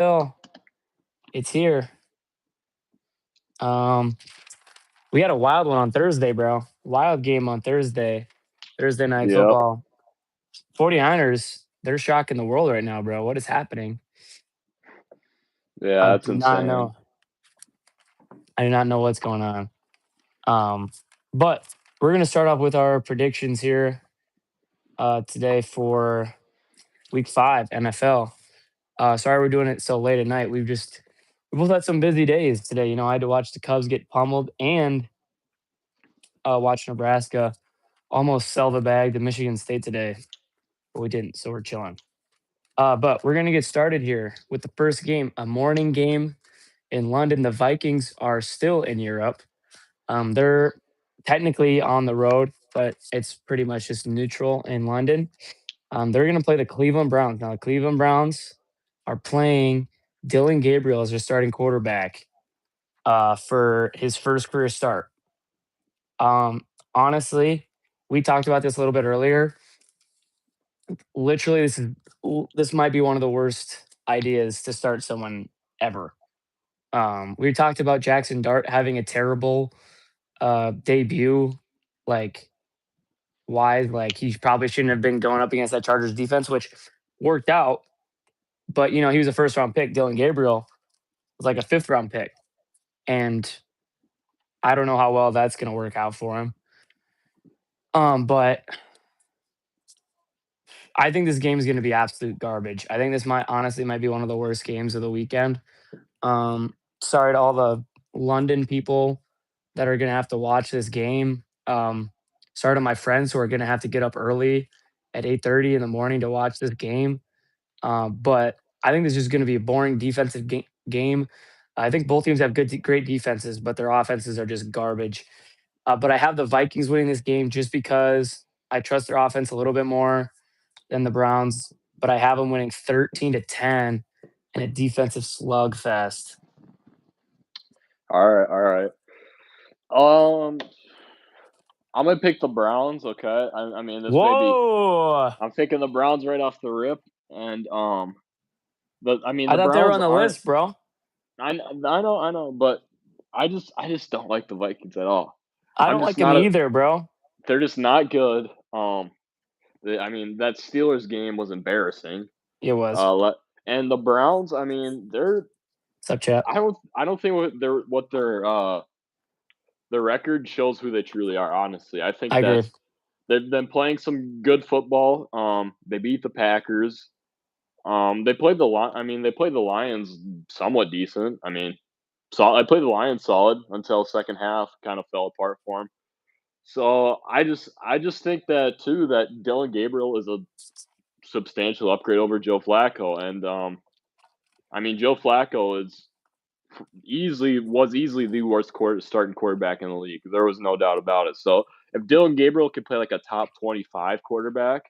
NFL. It's here. Um, we had a wild one on Thursday, bro. Wild game on Thursday. Thursday night Yep. football. 49ers, they're shocking the world right now, bro. What is happening? Yeah, I that's do not insane. know. I do not know what's going on. But we're gonna start off with our predictions here today for week 5 NFL. Sorry we're doing it so late at night. We both had some busy days today. You know, I had to watch the Cubs get pummeled and watch Nebraska almost sell the bag to Michigan State today, but we didn't, so we're chilling. But we're gonna get started here with the first game, a morning game in London. The Vikings are still in Europe. They're technically on the road, but it's pretty much just neutral in London. They're gonna play the Cleveland Browns. Now the Cleveland Browns are playing Dylan Gabriel as their starting quarterback for his first career start. Honestly, we talked about this a little bit earlier. Literally, this might be one of the worst ideas to start someone ever. We talked about Jackson Dart having a terrible debut. Like, why? Like, he probably shouldn't have been going up against that Chargers defense, which worked out. But he was a first round pick. Dylan Gabriel was like a fifth round pick, and I don't know how well that's going to work out for him. But I think this game is going to be absolute garbage. I think this might be one of the worst games of the weekend. Sorry to all the London people that are going to have to watch this game. Sorry to my friends who are going to have to get up early at 8:30 in the morning to watch this game. But I think this is going to be a boring defensive game. I think both teams have great defenses, but their offenses are just garbage. But I have the Vikings winning this game just because I trust their offense a little bit more than the Browns. But I have them winning 13-10 in a defensive slugfest. All right, all right. Um, I'm gonna pick the Browns. Okay. I mean, this may be. Whoa! I'm picking the Browns right off the rip, and I the thought they were Browns on the aren't. list, bro. I know, but I just don't like the Vikings at all. I I'm don't just like them not a. either, bro. They're just not good. I mean, that Steelers game was embarrassing. It was. And the Browns. I mean, they're. What's up, chat? I don't think their record shows who they truly are. Honestly, I think I that agree. they've been playing some good football. They beat the Packers. They played the Lions somewhat decent. I mean, I played the Lions solid until second half kind of fell apart for them. So I just think that too that Dylan Gabriel is a substantial upgrade over Joe Flacco, and I mean Joe Flacco was easily the worst starting quarterback in the league. There was no doubt about it. So if Dylan Gabriel could play like a top 25 quarterback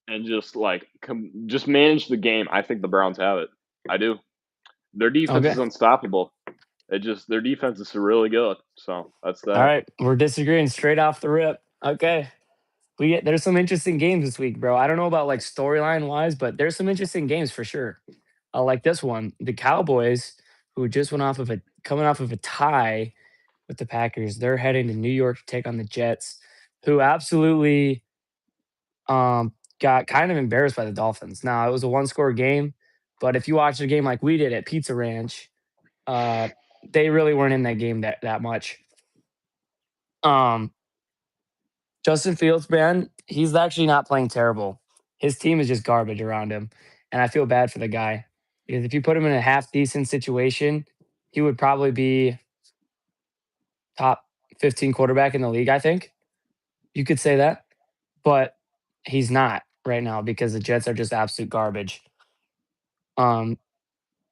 and just manage the game, I think the Browns have it. I do. Their defense Okay. is unstoppable. Their defense is really good. So that's All that. right. We're disagreeing straight off the rip. Okay. There's some interesting games this week, bro. I don't know about like storyline wise, but there's some interesting games for sure. Like this one, the Cowboys, who just coming off of a tie with the Packers, they're heading to New York to take on the Jets, who absolutely got kind of embarrassed by the Dolphins. Now it was a one-score game, but if you watch the game like we did at Pizza Ranch, uh, they really weren't in that game that much. Um, Justin Fields, man, he's actually not playing terrible. His team is just garbage around him, and I feel bad for the guy because if you put him in a half decent situation, he would probably be top 15 quarterback in the league. I think you could say that, but he's not right now because the Jets are just absolute garbage. Um,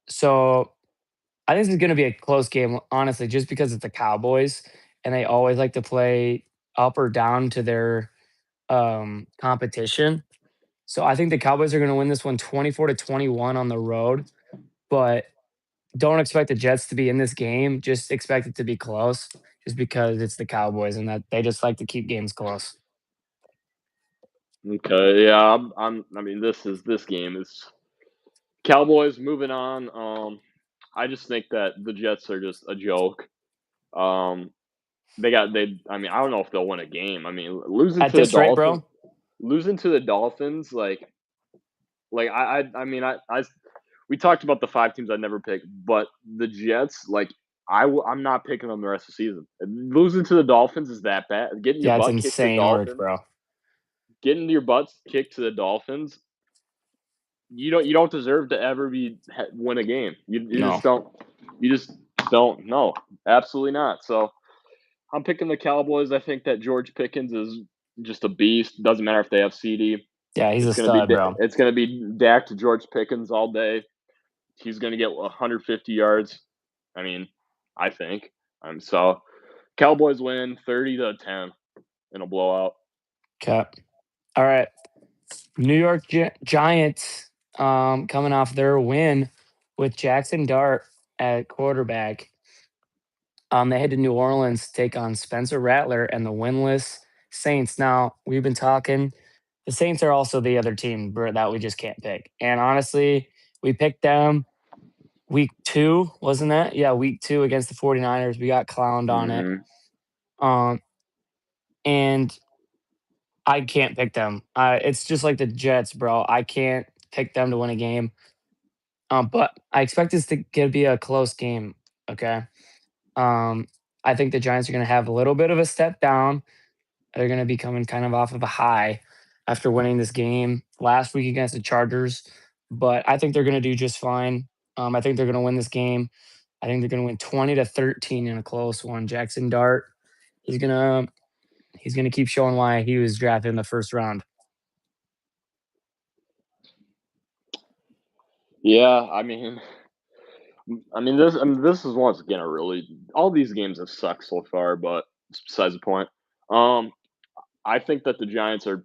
so I think this is going to be a close game, honestly, just because it's the Cowboys and they always like to play up or down to their competition. So I think the Cowboys are going to win this one 24-21 on the road, but don't expect the Jets to be in this game. Just expect it to be close just because it's the Cowboys and that they just like to keep games close. Okay, yeah, I mean, this game is. Cowboys moving on. I just think that the Jets are just a joke. Um, I mean, I don't know if they'll win a game. I mean, At this rate, bro, losing to the Dolphins, I mean, we talked about the 5 teams I'd never pick, but the Jets, like, I'm not picking them the rest of the season. Losing to the Dolphins is that bad. yeah, it's insane work, bro. Getting your butts kicked to the Dolphins, you don't deserve to ever win a game. You No, just don't. You just don't. No, absolutely not. So I'm picking the Cowboys. I think that George Pickens is just a beast. Doesn't matter if they have CD. yeah, he's a stud, bro. It's gonna be Dak to George Pickens all day. He's gonna get 150 yards. I mean, I think. So Cowboys win 30-10 in a blowout. Okay, all right. New York Giants, coming off their win with Jackson Dart at quarterback. They head to New Orleans to take on Spencer Rattler and the winless Saints. Now, we've been talking. The Saints are also the other team that we just can't pick. And honestly, we picked them week 2, wasn't that? Yeah, week 2 against the 49ers. We got clowned on it. Mhm. Um, and I can't pick them. It's just like the Jets, bro. I can't pick them to win a game. But I expect this to be a close game. Okay. Um, I think the Giants are going to have a little bit of a step down. They're going to be coming kind of off of a high after winning this game last week against the Chargers. But I think they're going to do just fine. I think they're going to win this game. I think they're going to win 20-13 in a close one. Jackson Dart, he's gonna he's gonna keep showing why he was drafted in the first round. Yeah, this is once again a really all these games have sucked so far, but it's besides the point. Um, I think that the Giants are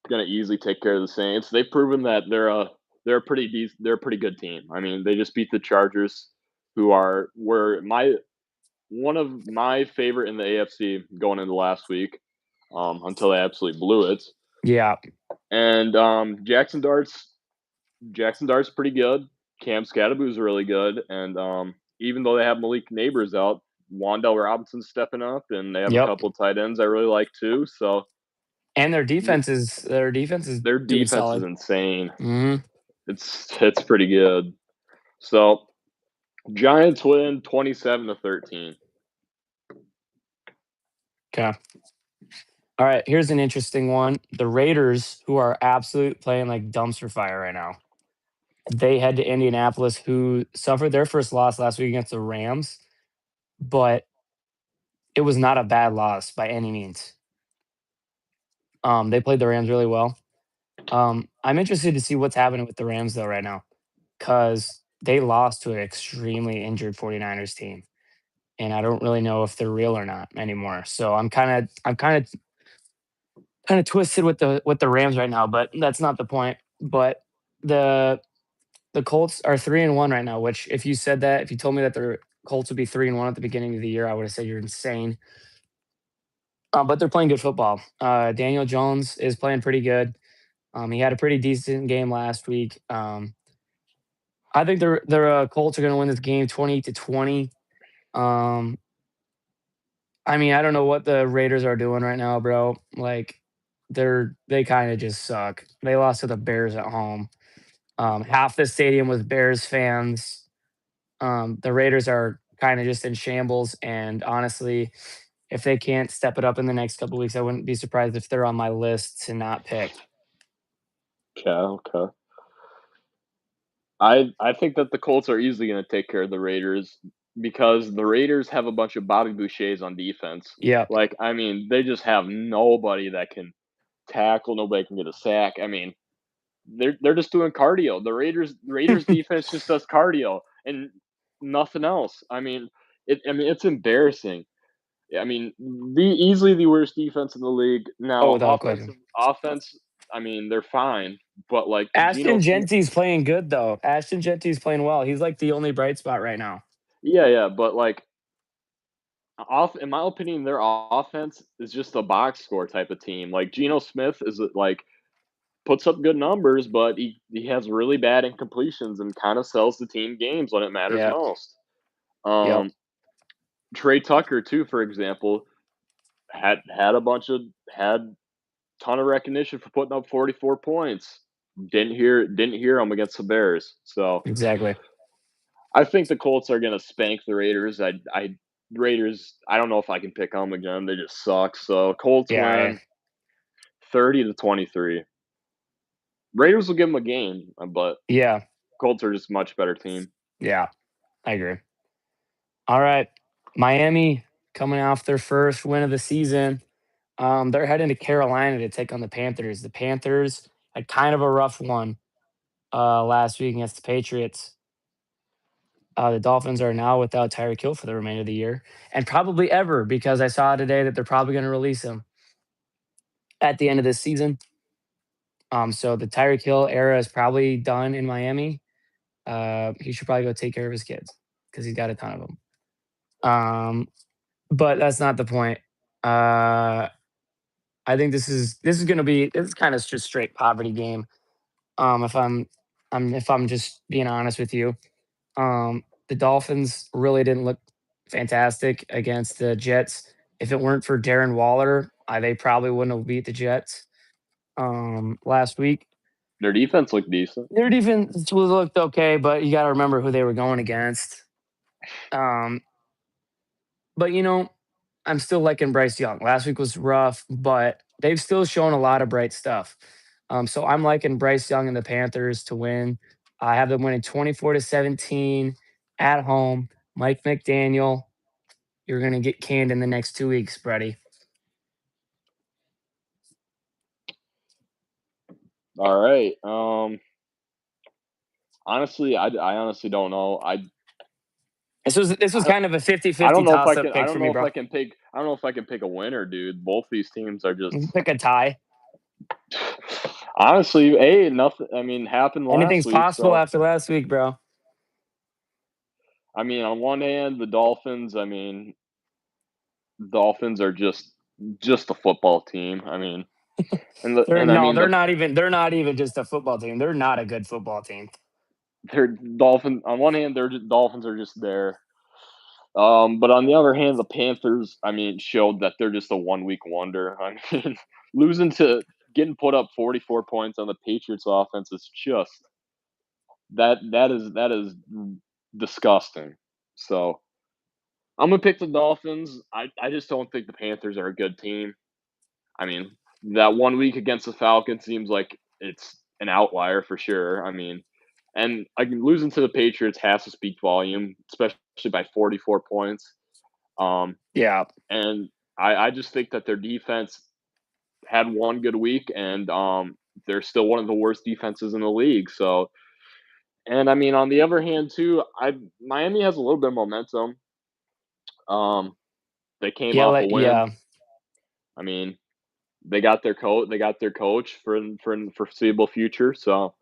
gonna easily take care of the Saints. They've proven that they're a pretty good team. I mean, they just beat the Chargers, who were my one of my favorite in the AFC going into last week, until they absolutely blew it. Yeah. And Jackson Dart's pretty good. Cam Scattaboo's really good, and even though they have Malik Neighbors out, Wandell Robinson's stepping up, and they have a Yep. couple tight ends I really like too. So And their defense is their doing defense is solid. insane. Hmm. It's pretty good. So Giants win 27-13. Okay. All right. Here's an interesting one. The Raiders, who are absolute playing like dumpster fire right now. They head to Indianapolis, who suffered their first loss last week against the Rams, but it was not a bad loss by any means. They played the Rams really well. I'm interested to see what's happening with the Rams though right now, because they lost to an extremely injured 49ers team, and I don't really know if they're real or not anymore. So I'm kind of twisted with the Rams right now, but that's not the point. But the the Colts are 3-1 right now, which if you told me that the Colts would be 3-1 at the beginning of the year, I would have said you're insane. But they're playing good football. Daniel Jones is playing pretty good. He had a pretty decent game last week. I think the Colts are going to win this game 28-20. Um, I mean, I don't know what the Raiders are doing right now, bro. Like they kind of just suck. They lost to the Bears at home. Half the stadium was Bears fans. The Raiders are kind of just in shambles, and honestly, if they can't step it up in the next couple weeks, I wouldn't be surprised if they're on my list to not pick. Okay, okay. I think that the Colts are easily going to take care of the Raiders because the Raiders have a bunch of Bobby Bouchers on defense. Yep. Like, I mean, they just have nobody that can tackle, nobody can get a sack. I mean, they're just doing cardio. The Raiders defense just does cardio and nothing else. I mean it's embarrassing. I mean, easily the worst defense in the league. Oh, Now, without question. offense, I mean, they're fine, but like Geno Ashton Smith, Genty's playing good though. Ashton Genty's playing well. He's like the only bright spot right now. yeah, yeah, but like off in my opinion, their offense is just a box score type of team. Like Geno Smith is like puts up good numbers, but he has really bad incompletions and kind of sells the team games when it matters Yeah. most. Yep. Um, Trey Tucker too, for example, had a bunch of had ton of recognition for putting up 44 points. Didn't hear him against the Bears. So Exactly. I think the Colts are gonna spank the Raiders. I Raiders. I don't know if I can pick them again. They just suck. So Colts Yeah. win 30-23. Raiders will give them a game, but Yeah. Colts are just a much better team. Yeah. I agree. All right. Miami coming off their first win of the season. They're heading to Carolina to take on the Panthers. The Panthers had kind of a rough one last week against the Patriots. The Dolphins are now without Tyreek Hill for the remainder of the year and probably ever because I saw today that they're probably going to release him at the end of this season. So the Tyreek Hill era is probably done in Miami. He should probably go take care of his kids because he's got a ton of them. But that's not the point. Uh, I think this is going to be it's kind of just straight poverty game. If I'm just being honest with you, the Dolphins really didn't look fantastic against the Jets. If it weren't for Darren Waller, they probably wouldn't have beat the Jets last week. Their defense looked decent. Their defense looked okay, but you got to remember who they were going against. Um, but I'm still liking Bryce Young. Last week was rough, but they've still shown a lot of bright stuff. So I'm liking Bryce Young and the Panthers to win. I have them winning 24-17 at home. Mike McDaniel, you're gonna get canned in the next 2 weeks, buddy. All right. Honestly, I honestly don't know. This was I kind of a I 50-50 don't know if toss up I pick for don't me, know if bro. I can pick. I don't know if I can pick a winner, dude. Both these teams are just You can pick a tie. honestly, hey, nothing. I mean, happened last Anything's week, possible so after last week, bro. I mean, on one hand, the Dolphins. I mean, Dolphins are just a football team. I mean, They're and I no, mean they're not even just a football team. They're not a good football team. they're Dolphin. On one hand, Dolphins are just there. But on the other hand, the Panthers, I mean, showed that they're just a 1 week wonder. I mean, losing to getting put up 44 points on the Patriots offense is just that is disgusting. So I'm gonna pick the Dolphins. I just don't think the Panthers are a good team. I mean, that 1 week against the Falcons seems like it's an outlier for sure. I mean, and losing to the Patriots has to speak volume, especially by 44 points. Um, Yeah. and I just think that their defense had one good week, and they're still one of the worst defenses in the league. So, and I mean, on the other hand, too, I Miami has a little bit of momentum. Um, they came Yeah, off a win. yeah. I mean, they got their coach for foreseeable future. So,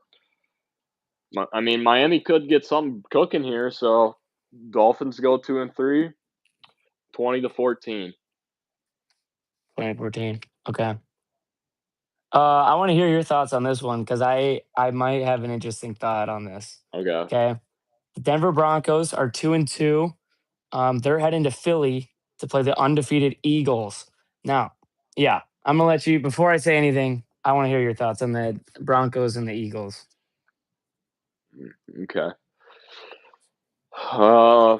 I mean, Miami could get something cooking here. So, Dolphins go 2-3, 20-14. 2014. Okay. I want to hear your thoughts on this one because I might have an interesting thought on this. Okay. Okay. The Denver Broncos are 2-2. They're heading to Philly to play the undefeated Eagles. Now, yeah, I'm gonna let you before I say anything, I want to hear your thoughts on the Broncos and the Eagles. Okay. Uh,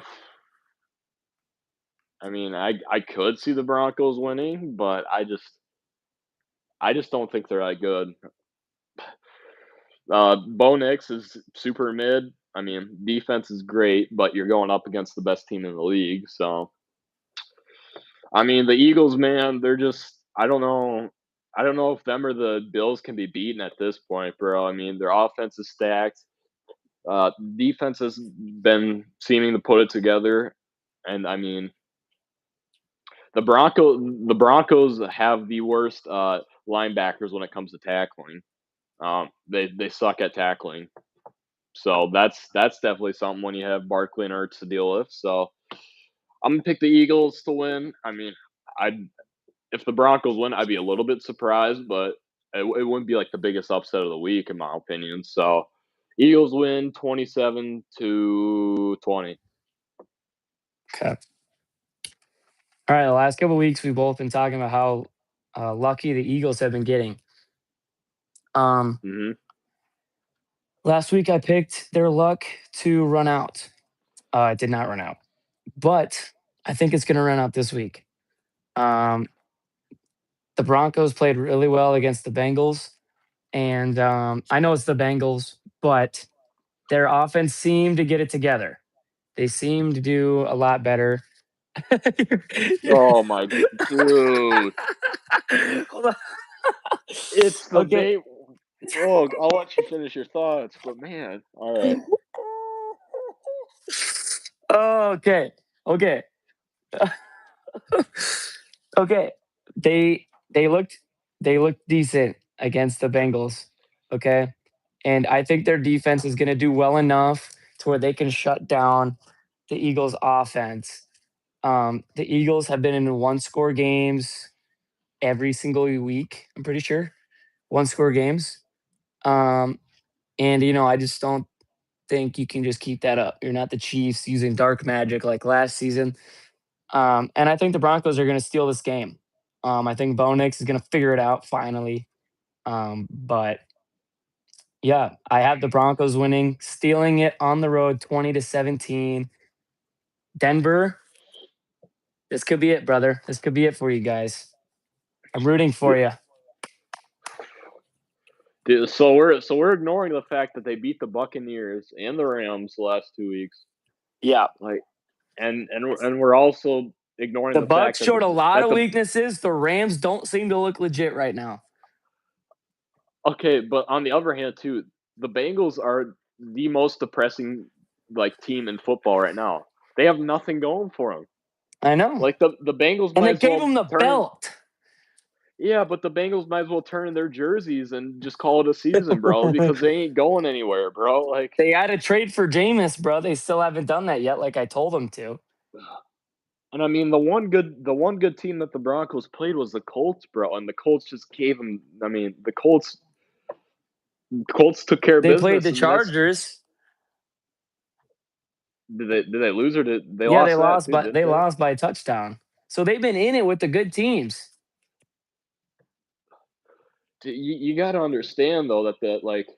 I mean, I could see the Broncos winning, but I just don't think they're that good. Bo Nix is super mid. I mean, defense is great, but you're going up against the best team in the league. So, I mean, the Eagles, man, they're just I don't know. I don't know if them or the Bills can be beaten at this point, bro. I mean, their offense is stacked. Defense has been seeming to put it together, and I mean, the Broncos have the worst linebackers when it comes to tackling. They suck at tackling. So that's definitely something when you have Barkley and Ertz to deal with. So I'm gonna pick the Eagles to win. I mean, I if the Broncos win, I'd be a little bit surprised, but it wouldn't be like the biggest upset of the week in my opinion. So Eagles win 27-20. Okay. All right. The last couple weeks, we've both been talking about how lucky the Eagles have been getting. Mhm. Last week, I picked their luck to run out. It did not run out, but I think it's going to run out this week. The Broncos played really well against the Bengals, and I know it's the Bengals, but their offense seemed to get it together. They seem to do a lot better. Oh my dude. Hold on. It's the Okay. bait. Oh, I'll let you finish your thoughts, but man, all right. Okay. Okay. Okay. They looked decent against the Bengals. Okay. And I think their defense is gonna do well enough to where they can shut down the Eagles offense. The Eagles have been in one score games every single week, I'm pretty sure. One score games. And I just don't think you can just keep that up. You're not the Chiefs using dark magic like last season. And I think the Broncos are going to steal this game. I think Bo Nix is going to figure it out finally. But yeah, I have the Broncos winning, stealing it on the road 20-17. Denver, this could be it, brother. This could be it for you guys. I'm rooting for you. Dude, so we're ignoring the fact that they beat the Buccaneers and the Rams the last 2 weeks. Yeah. Like, and we're also ignoring The the fact Bucks that showed a lot of the weaknesses. The Rams don't seem to look legit right now. okay, but on the other hand too, the Bengals are the most depressing like team in football right now. They have nothing going for them. I know. Like the Bengals And might they as gave well them the turn in. belt. Yeah, but the Bengals might as well turn in their jerseys and just call it a season, bro, because they ain't going anywhere, bro. Like, They had to trade for Jameis, bro. They still haven't done that yet, like I told them to. and I mean the one good team that the Broncos played was the Colts, bro, and the Colts just gave them. I mean, the Colts took care of They played business, the and that's Chargers. did they lose or did they Yeah, lost that too? Didn't they they? lost by a touchdown. So they've been in it with the good teams. You got to understand though that like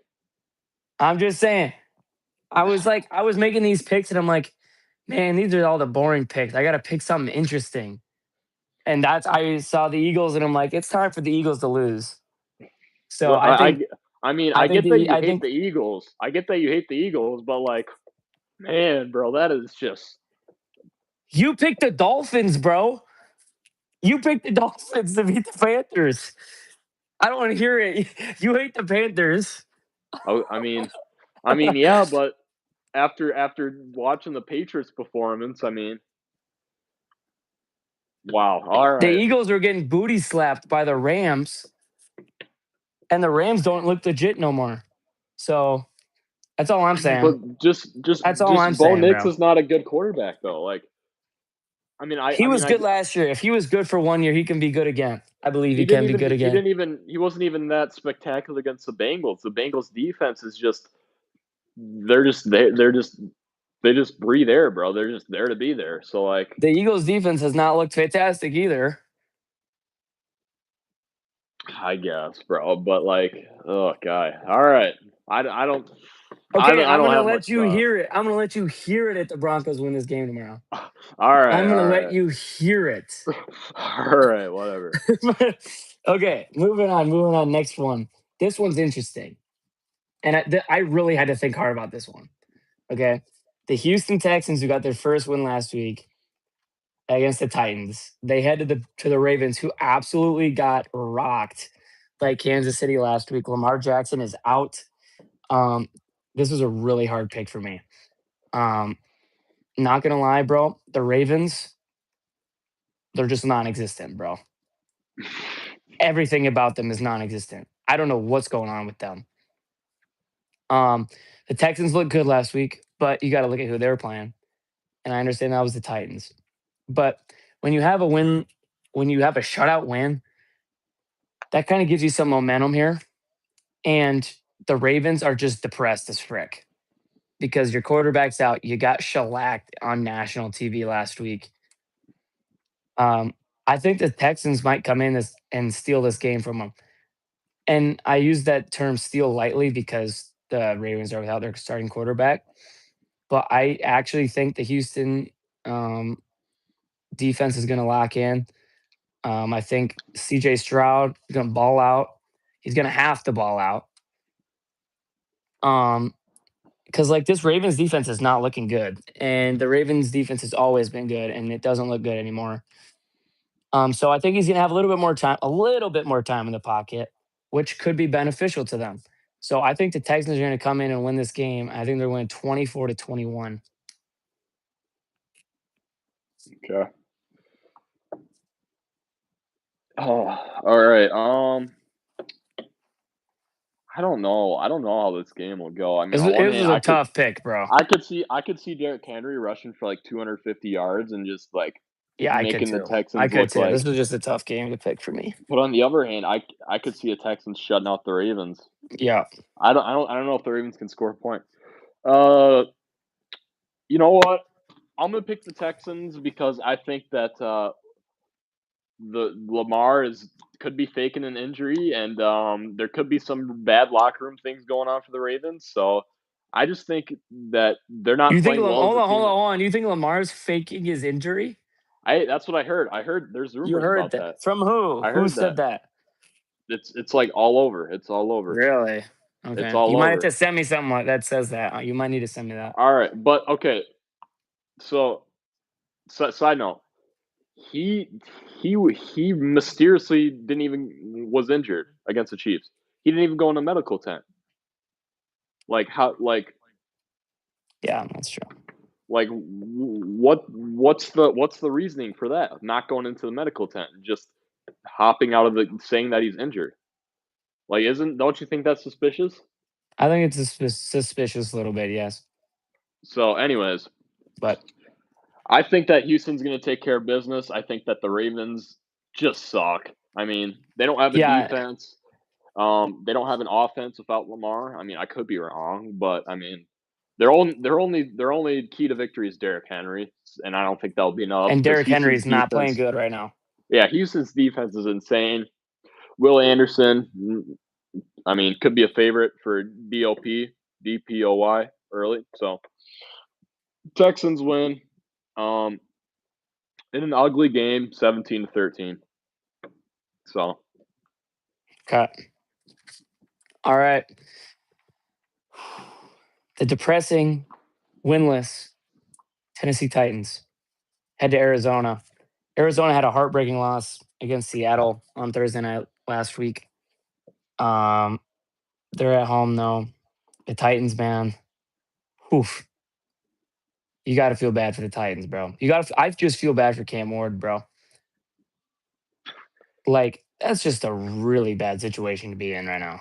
I'm just saying. I was making these picks and I'm like, man, these are all the boring picks. I got to pick something interesting. And I saw the Eagles and I'm like, it's time for the Eagles to lose. So well, I mean I get that you I hate think the Eagles. I get that you hate the Eagles, but like man, bro, that is just you picked the Dolphins, bro. You picked the Dolphins to beat the Panthers. I don't want to hear it. You hate the Panthers. oh, I mean yeah, but after watching the Patriots performance, I mean, wow. All The right. Eagles are getting booty slapped by the Rams, and the Rams don't look legit no more. So that's all I'm saying. But just That's all just I'm Bo saying, Nix bro. is not a good quarterback though. Like I mean I He I mean was I good last year. If he was good for 1 year, he can be good again. I believe he he didn't can be even good he again. didn't even he wasn't even that spectacular against the Bengals. The Bengals defense is just they just breathe air, bro. They're just there to be there. So like The Eagles defense has not looked fantastic either. I guess, bro. But like, oh guy. All right. I don't I Okay, don't I I'm don't gonna have let much you hear it. I'm gonna let you hear it if the Broncos win this game tomorrow. all right, I'm gonna all let right. you hear it. All right, whatever. Okay, moving on. Moving on. Next one. This one's interesting, and I really had to think hard about this one. Okay, the Houston Texans, who got their first win last week against the Titans, they head to the Ravens, who absolutely got rocked by Kansas City last week. Lamar Jackson is out. Um, this was a really hard pick for me. Um, not gonna lie, bro. The Ravens, they're just non-existent, bro. Everything about them is non-existent. I don't know what's going on with them. Um, the Texans looked good last week, but you got to look at who they were playing. And I understand that was the Titans. But when you have a win, when you have a shutout win, that kind of gives you some momentum here. And the Ravens are just depressed as frick because your quarterback's out. You got shellacked on national TV last week. Um, I think the Texans might come in and steal this game from them. And I use that term steal lightly because the Ravens are without their starting quarterback. But I actually think the Houston um, defense is going to lock in. I think CJ Stroud is going to ball out. He's going to have to ball out. Because like this Ravens defense is not looking good, and the Ravens defense has always been good, and it doesn't look good anymore. So I think he's going to have a little bit more time in the pocket, which could be beneficial to them. So I think the Texans are going to come in and win this game. I think they're winning 24-21. Okay. Oh, all right. I don't know. I don't know how this game will go. I mean, on It one was hand, a tough pick, bro. I could see Derrick Henry rushing for like 250 yards and just like Yeah, I could making the too. I Texans could look too. like. This was just a tough game to pick for me. But on the other hand, I could see a Texans shutting out the Ravens. Yeah. I don't know if the Ravens can score a point. Uh, you know what? I'm gonna pick the Texans because I think that the Lamar is could be faking an injury, and there could be some bad locker room things going on for the Ravens. So I just think that they're not You think playing well as hold a on, hold team. on, hold on. You think Lamar's faking his injury? I That's what I heard. I heard there's You rumors heard about that. that. From who? I Who heard that. said that? It's like all over. It's all over. Really? It's Okay. all You might have over. to send me something like that says that. You might need to send me that. All right, but okay. So, side note, he he mysteriously didn't even was injured against the Chiefs. He didn't even go in a medical tent. Like how Yeah, that's true. what's the reasoning for that? Not going into the medical tent, just hopping out of the saying that he's injured. Like isn't don't you think that's suspicious? I think it's a suspicious little bit, yes. So anyways, But I think that Houston's going to take care of business. I think that the Ravens just suck. I mean, they don't have a yeah, defense. They don't have an offense without Lamar. I mean, I could be wrong, but I mean, their only key to victory is Derrick Henry, and I don't think that'll be enough and because Derrick Henry Houston's is not playing defense. good right now. Yeah, Houston's defense is insane. Will Anderson, I mean, could be a favorite for DPOY early. So Texans win. Um, in an ugly game, 17-13. So Okay. All right. The depressing, winless Tennessee Titans head to Arizona. Arizona had a heartbreaking loss against Seattle on Thursday night last week. They're at home though. The Titans, man. Oof. You got to feel bad for the Titans, bro. You got to. I just feel bad for Cam Ward, bro. Like that's just a really bad situation to be in right now.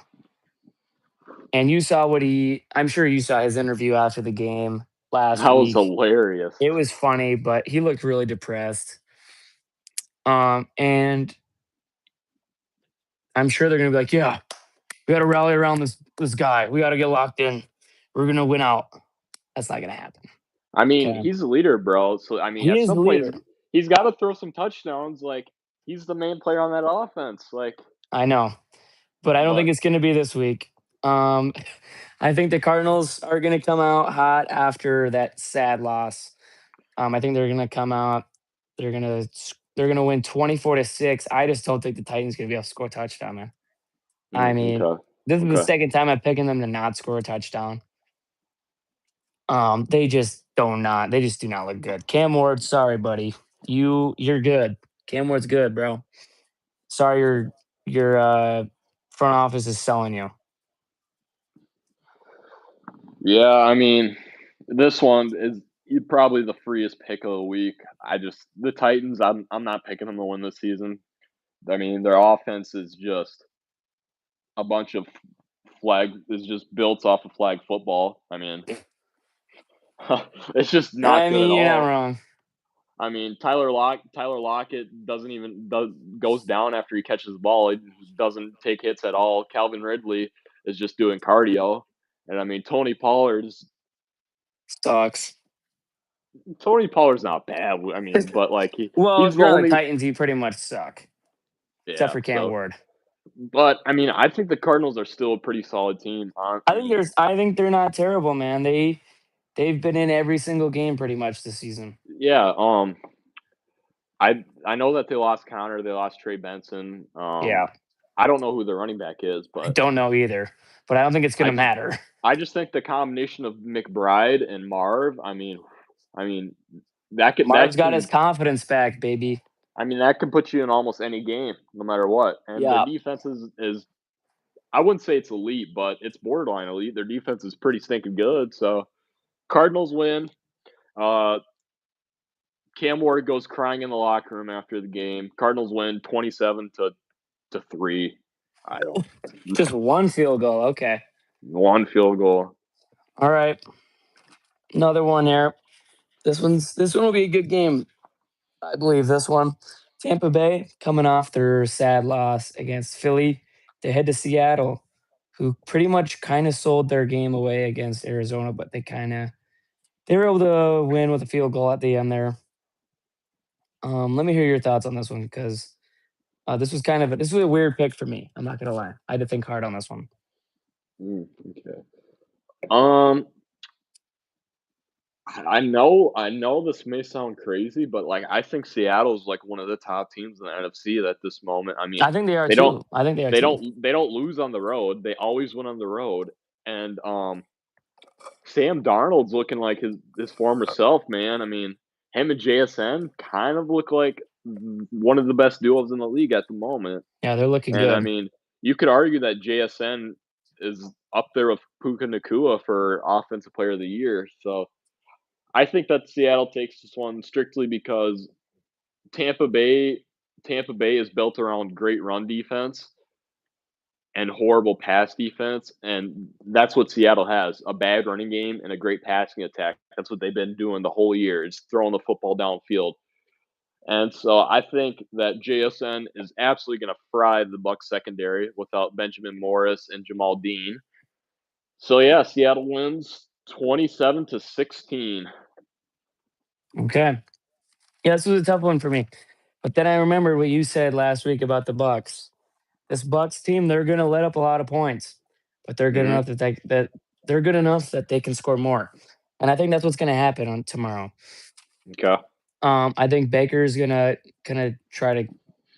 And you saw what he. I'm sure you saw his interview after the game last that was week. hilarious. It was funny, but he looked really depressed. And I'm sure they're gonna be like, yeah, we got to rally around this guy. We got to get locked in. We're gonna win out. That's not gonna happen. I mean, Okay. he's a leader, bro. So I mean, He at is some the point leader. he's got to throw some touchdowns. Like he's the main player on that offense. Like, I know, but I don't think but it's gonna be this week. Um, I think the Cardinals are gonna come out hot after that sad loss. I think they're gonna come out. They're gonna they're gonna win 24-6. I just don't think the Titans gonna be able to score a touchdown, man. I mean, okay, this is the okay. second time I'm picking them to not score a touchdown. They just they just do not look good. Cam Ward, sorry, buddy. You're good. Cam Ward's good, bro. Sorry your front office is selling you. Yeah, I mean, this one is probably the freest pick of the week. I just the Titans. I'm not picking them to win this season. I mean, their offense is just a bunch of flag is just built off of flag football. I mean, it's just not I good at mean, you're not all. wrong. I mean, Tyler Lockett goes down after he catches the ball. He doesn't take hits at all. Calvin Ridley is just doing cardio, and I mean Sucks. Tony Pollard's not bad. I mean, but like Well, he's if the you're on the only Titans, you pretty much suck, except yeah. for Cam So, Ward. but I mean, I think the Cardinals are still a pretty solid team. I think they're not terrible, man. They've been in every single game pretty much this season. Yeah. I know that they lost Connor, they lost Trey Benson. Yeah, I don't know who the running back is, I but don't know either, but I don't think it's I gonna just matter. I just think the combination of McBride and Marv. I mean Marv's got his confidence back, baby. that can put you in almost any game, no matter what. And their Yeah. defense is I wouldn't say it's elite, but it's borderline elite. Their defense is pretty stinking good. So Cardinals win. Uh, Cam Ward goes crying in the locker room after the game. Cardinals win 27-3. I don't Just one field goal. Okay. one field goal. All right. Another one here. This one will be a good game. I believe this one. Tampa Bay coming off their sad loss against Philly. They head to Seattle, who pretty much kind of sold their game away against Arizona, but they were able to win with a field goal at the end there. Let me hear your thoughts on this one because this was a weird pick for me. I'm not gonna lie. I had to think hard on this one. Okay. Um, I know this may sound crazy, but like I think Seattle's like one of the top teams in the NFC at this moment. I mean, I think they are they don't too. I think they are they too. don't they don't lose on the road. They always win on the road. And Sam Darnold's looking like his former self, man. I mean, him and JSN kind of look like one of the best duos in the league at the moment. Yeah, they're looking And I good. mean, you could argue that JSN is up there with Puka Nakua for offensive player of the year. So I think that Seattle takes this one strictly because Tampa Bay Tampa Bay is built around great run defense and horrible pass defense, and that's what Seattle has, a bad running game and a great passing attack. That's what they've been doing the whole year, is throwing the football downfield. And so I think that JSN is absolutely going to fry the Bucs secondary without Benjamin Morris and Jamal Dean. So yeah, Seattle wins 27-16. Okay. Yeah, this was a tough one for me. But then I remember what you said last week about the Bucks. This Bucks team, they're going to let up a lot of points, but they're good Mhm. enough that they can score more. And I think that's what's going to happen on tomorrow. Okay. I think Baker's gonna try to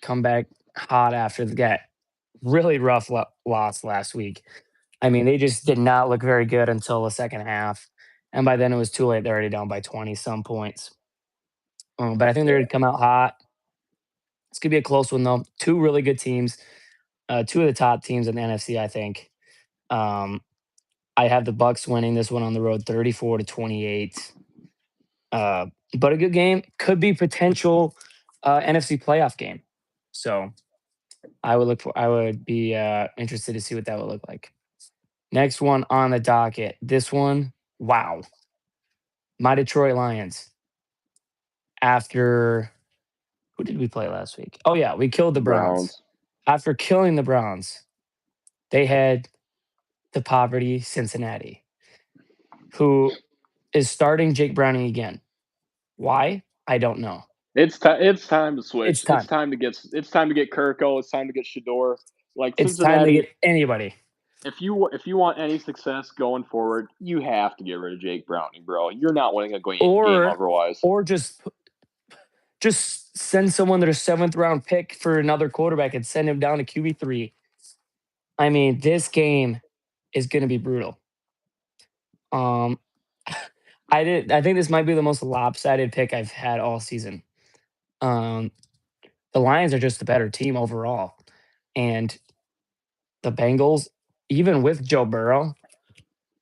come back hot after that really rough loss last week. I mean, they just did not look very good until the second half, and by then it was too late. They're already down by 20 some points. But I think they're Yeah. gonna come out hot. It's gonna be a close one though. Two really good teams, two of the top teams in the NFC. I think. Um, I have the Bucks winning this one on the road, 34-28. Uh, but a good game could be potential NFC playoff game. So I would be interested to see what that would look like. Next one on the docket. This one, wow. My Detroit Lions. After who did we play last week? Oh yeah, we killed the Browns. Browns. After killing the Browns, they head to poverty Cincinnati, who is starting Jake Browning again. Why? I don't know. It's time to It's switch. time. It's time to get Kirko. It's time to get Shador. Like It's time to Cincinnati, get anybody. if you want any success going forward, you have to get rid of Jake Browning, bro. You're not winning a game Or otherwise. or just send someone their seventh round pick for another quarterback and send him down to QB3. I mean, this game is going to be brutal. Um, I think this might be the most lopsided pick I've had all season. Um, the Lions are just a better team overall, and the Bengals, even with Joe Burrow,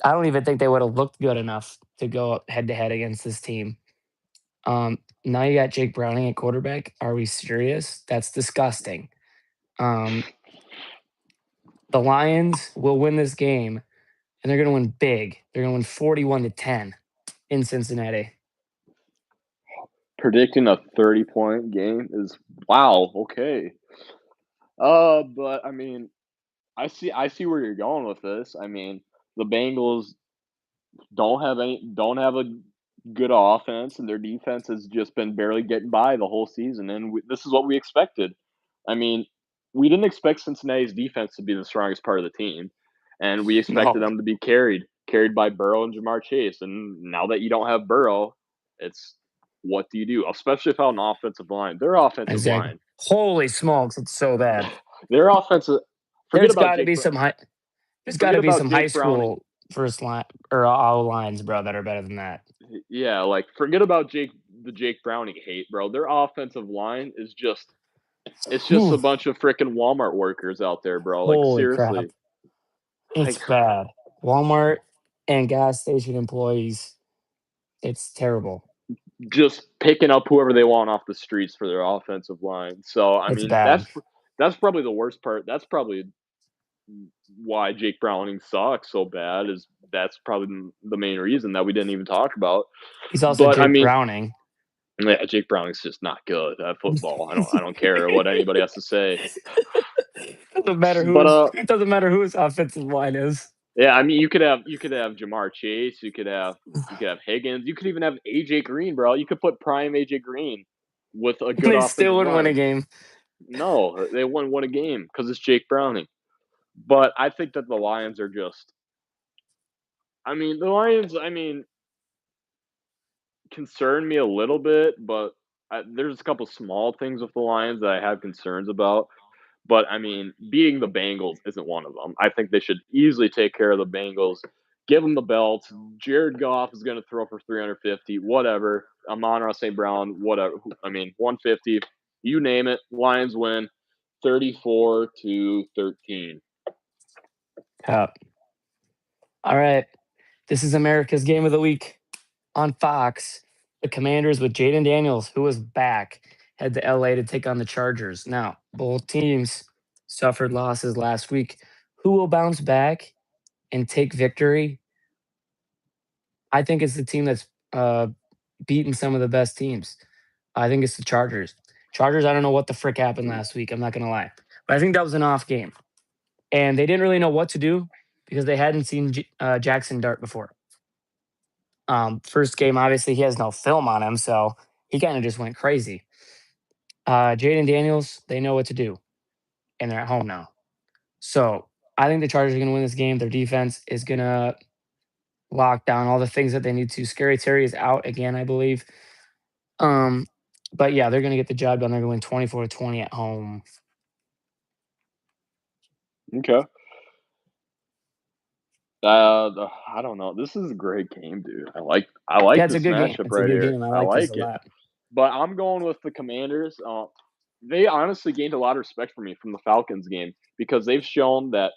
I don't even think they would have looked good enough to go head to head against this team. Now you got Jake Browning at quarterback. Are we serious? That's disgusting. Um, the Lions will win this game, and they're going to win big. They're going to win 41-10 in Cincinnati. predicting a 30-point game is wow, okay. But I mean, I see where you're going with this. I mean, the Bengals don't have a good offense, and their defense has just been barely getting by the whole season, and this is what we expected. I mean, we didn't expect Cincinnati's defense to be the strongest part of the team, and we expected No, them to be carried by Burrow and Jamar Chase. And now that you don't have Burrow, it's what do you do? Especially without an offensive line. Their offensive exactly. line, Holy smokes, it's so bad. their offensive. Forget There's about got to Jake. be some high. There's got Forget to be about some high Jake Browning. school first line or all lines, bro, that are better than that. Yeah, like forget about the Jake Browning hate, bro. Their offensive line is just it's just a Whew, bunch of freaking Walmart workers out there, bro. Like holy crap, seriously. it's Like bad. Walmart and gas station employees, it's terrible. just picking up whoever they want off the streets for their offensive line. So I It's mean, bad. that's probably the worst part. That's probably why Jake Browning sucks so bad. Is that's probably the main reason that we didn't even talk about. He's also But I Jake mean, Browning. yeah, Jake Browning's just not good at football. I don't care what anybody has to say. Doesn't matter But who's. It doesn't matter who his offensive line is. yeah, I mean, you could have Jamar Chase, you could have Higgins, you could even have AJ Green, bro. You could put prime AJ Green with a good They still offensive wouldn't win a line. game. No, they wouldn't win a game because it's Jake Browning. But I think that the Lions are just. I mean, the Lions. I mean, concern me a little bit, but there's a couple small things with the Lions that I have concerns about. But I mean, beating the Bengals isn't one of them. I think they should easily take care of the Bengals. Give them the belt. Jared Goff is going to throw for 350, whatever. Amon-Ra St. Brown, whatever. I mean, 150. You name it. Lions win 34-13. Yep. All right. This is America's Game of the Week on Fox. The Commanders with Jaden Daniels, who was back, head to LA to take on the Chargers. Now, both teams suffered losses last week. Who will bounce back and take victory? I think it's the team that's beaten some of the best teams. I think it's the Chargers. Chargers, I don't know what the frick happened last week. I'm not going to lie. But I think that was an off game. And they didn't really know what to do because they hadn't seen Jackson Dart before. First game, obviously, he has no film on him, so he kind of just went crazy. Jaden Daniels, they know what to do, and they're at home now. So I think the Chargers are going to win this game. Their defense is going to lock down all the things that they need to. Scary Terry is out again, I believe. But yeah, they're going to get the job done. They're going to win 24-20 at home. Okay. I don't know. This is a great game, dude. I like Yeah, it's a this good game. matchup It's a right good here. game. I I like this a like it. lot. But I'm going with the Commanders. They honestly gained a lot of respect for me from the Falcons game because they've shown that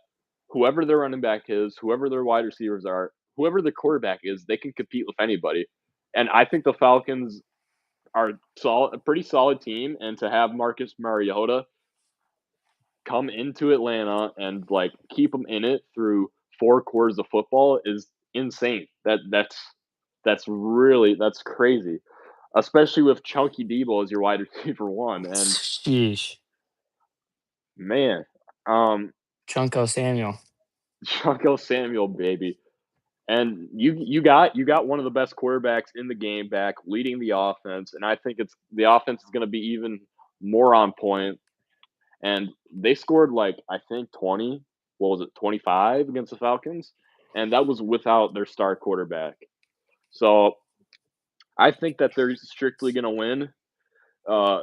whoever their running back is, whoever their wide receivers are, whoever the quarterback is, they can compete with anybody. And I think the Falcons are a pretty solid team. And to have Marcus Mariota come into Atlanta and like keep them in it through 4 quarters of football is insane. That's crazy, especially with Chunky Debo as your wide receiver one. And Sheesh. man, um, Chunko Samuel. Chunko Samuel, baby, and you got one of the best quarterbacks in the game back, leading the offense, and I think it's the offense is going to be even more on point. And they scored like I think 20. What was it, 25 against the Falcons, and that was without their star quarterback. So I think that they're strictly going to win. Uh,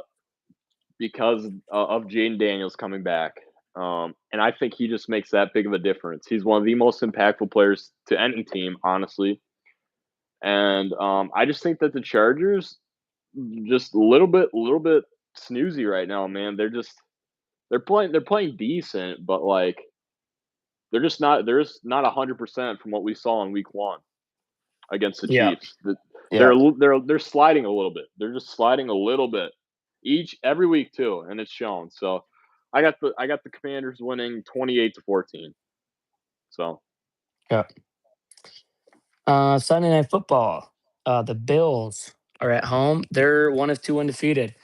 because of Jaden Daniels coming back. And I think he just makes that big of a difference. He's one of the most impactful players to any team, honestly. And I just think that the Chargers just a little bit snoozy right now, man. They're playing decent, but like they're just not 100% from what we saw in Week 1 against the Yeah. Chiefs. They're Yeah. they're sliding a little bit. They're just sliding a little bit every week too, and it's shown. So I got the Commanders winning 28-14. So Yeah. Sunday Night Football. The Bills are at home. They're one of two undefeated.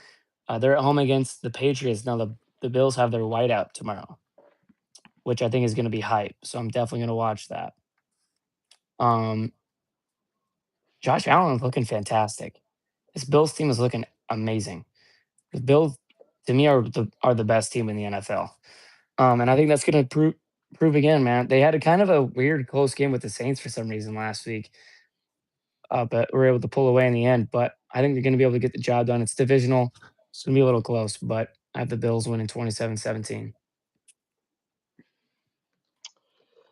They're at home against the Patriots. Now the Bills have their whiteout tomorrow, which I think is going to be hype. So I'm definitely going to watch that. Um, Josh Allen is looking fantastic. This Bills team is looking amazing. The Bills, to me, are the best team in the NFL. And I think that's going to prove again, man. They had a kind of a weird close game with the Saints for some reason last week, but were able to pull away in the end. But I think they're going to be able to get the job done. It's divisional. It's going to be a little close, but I have the Bills winning 27-17.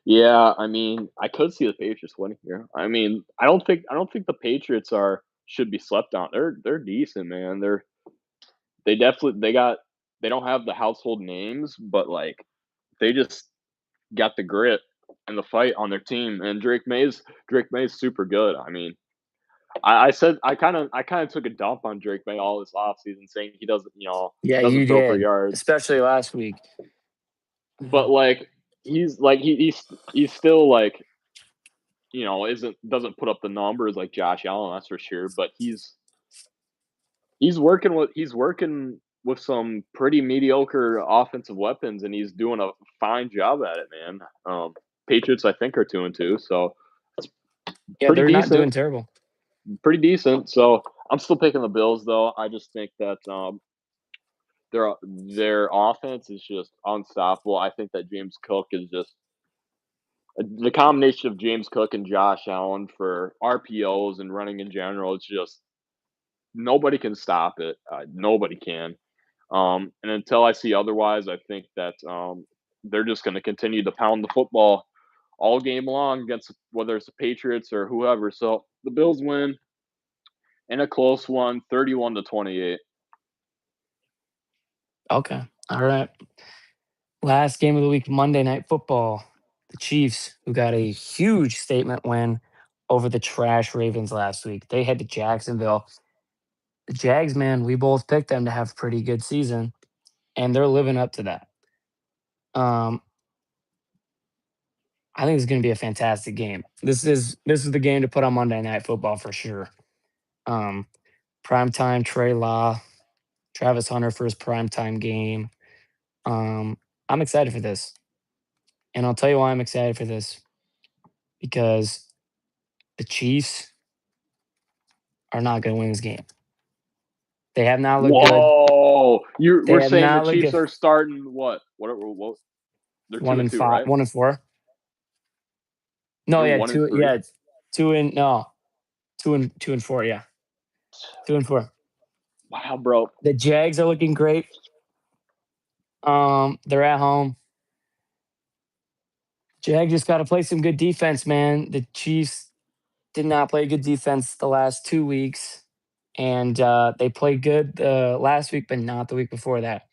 Yeah, I mean, I could see the Patriots winning here. I mean, I don't think the Patriots are should be slept on. They're decent, man. They definitely they don't have the household names, but like they just got the grit and the fight on their team. And Drake May's super good. I mean, I said I kind of took a dump on Drake May all this offseason, saying he Yeah, doesn't you throw for did, yards, especially last week. but like he's still like isn't doesn't put up the numbers like Josh Allen, that's for sure. But he's working with some pretty mediocre offensive weapons, and he's doing a fine job at it, man. Patriots, I think, are 2-2, so it's Yeah, pretty they're not doing decent, terrible. pretty decent. So I'm still picking the Bills, though. I just think that their offense is just unstoppable. I think that James Cook is just the combination of James Cook and Josh Allen for RPOs and running in general. It's just nobody can stop it. Nobody can. And until I see otherwise, I think that they're just going to continue to pound the football all game long against whether it's the Patriots or whoever. So the Bills win in a close one, 31-28. Okay, all right. Last game of the week, Monday Night Football. The Chiefs, who got a huge statement win over the trash Ravens last week. They head to Jacksonville. The Jags, man, we both picked them to have a pretty good season, and they're living up to that. Um, I think it's going to be a fantastic game. This is the game to put on Monday Night Football for sure. Um, Primetime Trey Law, Travis Hunter for his primetime game. Um, I'm excited for this, and I'll tell you why I'm excited for this because the Chiefs are not going to win this game. They have not looked good. Whoa! They We're have saying the not looked Chiefs good. are starting what? What? They're two One and and two, five, right? 1 and 4. No, They're yeah, one and two. Yeah, three. it's two and no, 2 and 4. Yeah, 2 and 4. Wow, bro. The Jags are looking great. They're at home. Jag just got to play some good defense, man. The Chiefs did not play good defense the last 2 weeks, and they played good last week, but not the week before that.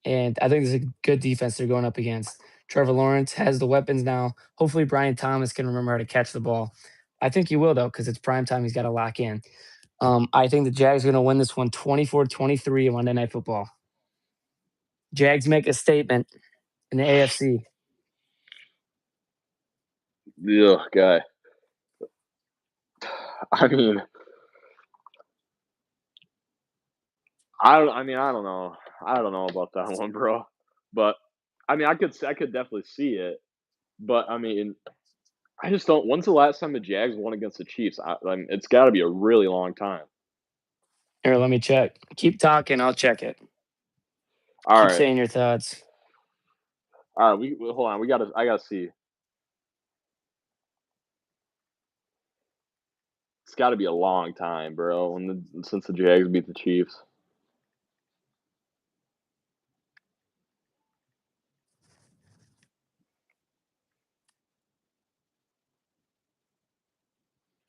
And I think there's a good defense they're going up against. Trevor Lawrence has the weapons now. Hopefully, Brian Thomas can remember how to catch the ball. I think he will, though, because it's prime time. He's got to lock in. I think the Jags are going to win this one 24-23 on Monday Night Football. Jags make a statement in the AFC. Yeah, guy. I mean, I don't know. I don't know about that one, bro. But I mean, I could definitely see it. But I mean, I just don't. When's the last time the Jags won against the Chiefs? I mean, it's got to be a really long time. Here, let me check. Keep talking. I'll check it. All Keep right, saying your thoughts. all right. Hold on. I gotta see. It's got to be a long time, bro. Since the Jags beat the Chiefs.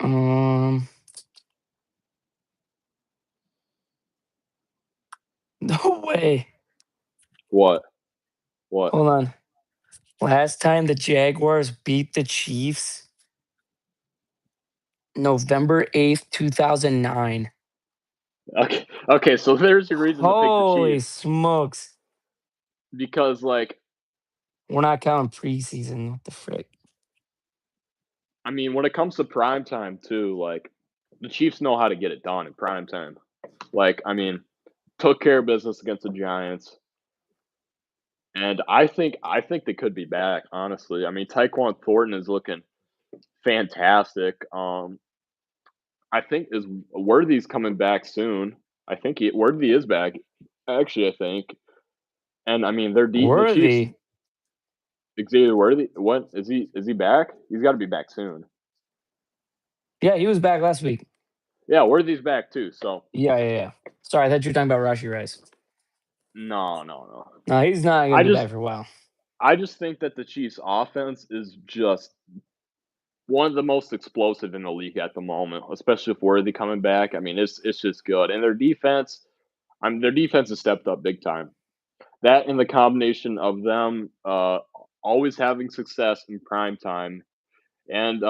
Um, no way. What? What? Hold on. Last time the Jaguars beat the Chiefs, November 8th, 2009. Okay. Okay. So there's your reason to pick the Holy Chiefs smokes. because, like, We're not counting preseason. What the frick? I mean, when it comes to prime time too, like the Chiefs know how to get it done in prime time. Like, I mean, took care of business against the Giants, and I think they could be back, honestly. I mean, Tyquan Thornton is looking fantastic. I think is Worthy's coming back soon. I think Worthy is back, actually, I think. And, I mean, the Chiefs Worthy. Xavier Worthy, what is he back? He's gotta be back soon. Yeah, he was back last week. Yeah, Worthy's back too, so Yeah, yeah, yeah. Sorry, I thought you were talking about Rashi Rice. no, no, no. No, he's not gonna I be back just for a while. I just think that the Chiefs offense is just one of the most explosive in the league at the moment, especially with Worthy coming back. I mean, it's just good. And their defense has stepped up big time. That and the combination of them always having success in prime time and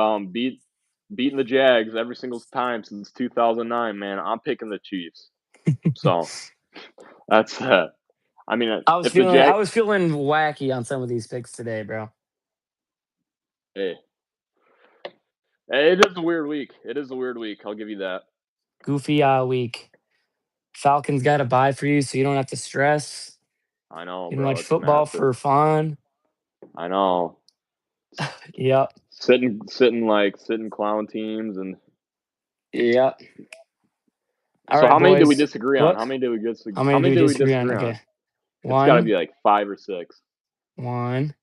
beating the Jags every single time since 2009, man, I'm picking the Chiefs. So that's I mean, if the I Jag, was feeling wacky on some of these picks today, bro. hey, it is a weird week. It is a weird week. I'll give you that. Goofy week. Falcons got a bye for you, so you don't have to stress. I know, You can bro. watch It's football massive. for fun. I know. Yep. Sitting clown teams and Yep. All so right, how many did we boys. disagree on? What? How many did we How how many do many we did we disagree on? disagree on? Okay. It's got to One, be like 5 or 6. one,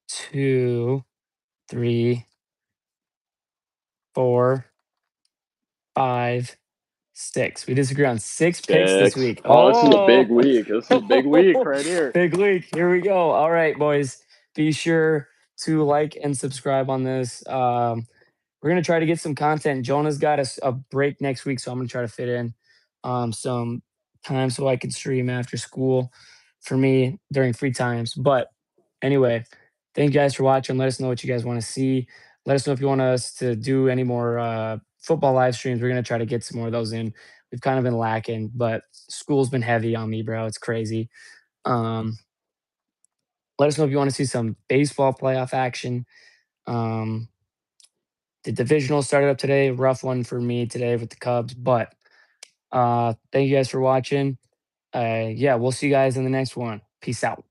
two, three, 4, 5, 6. We disagree on 6 picks this 6. week. Oh, this is a Oh, big week. This is a big week right here. big week. Here we go. All right, boys. Be sure to like and subscribe on this. We're gonna try to get some content. Jonah's got a break next week, so I'm gonna try to fit in some time so I can stream after school for me during free times. But anyway, thank you guys for watching. Let us know what you guys want to see. Let us know if you want us to do any more football live streams. We're gonna try to get some more of those in. We've kind of been lacking, but school's been heavy on me, bro. It's crazy. Um, Let us know if you want to see some baseball playoff action. Um, the divisional started up today. Rough one for me today with the Cubs, but thank you guys for watching. Yeah, we'll see you guys in the next one. Peace out.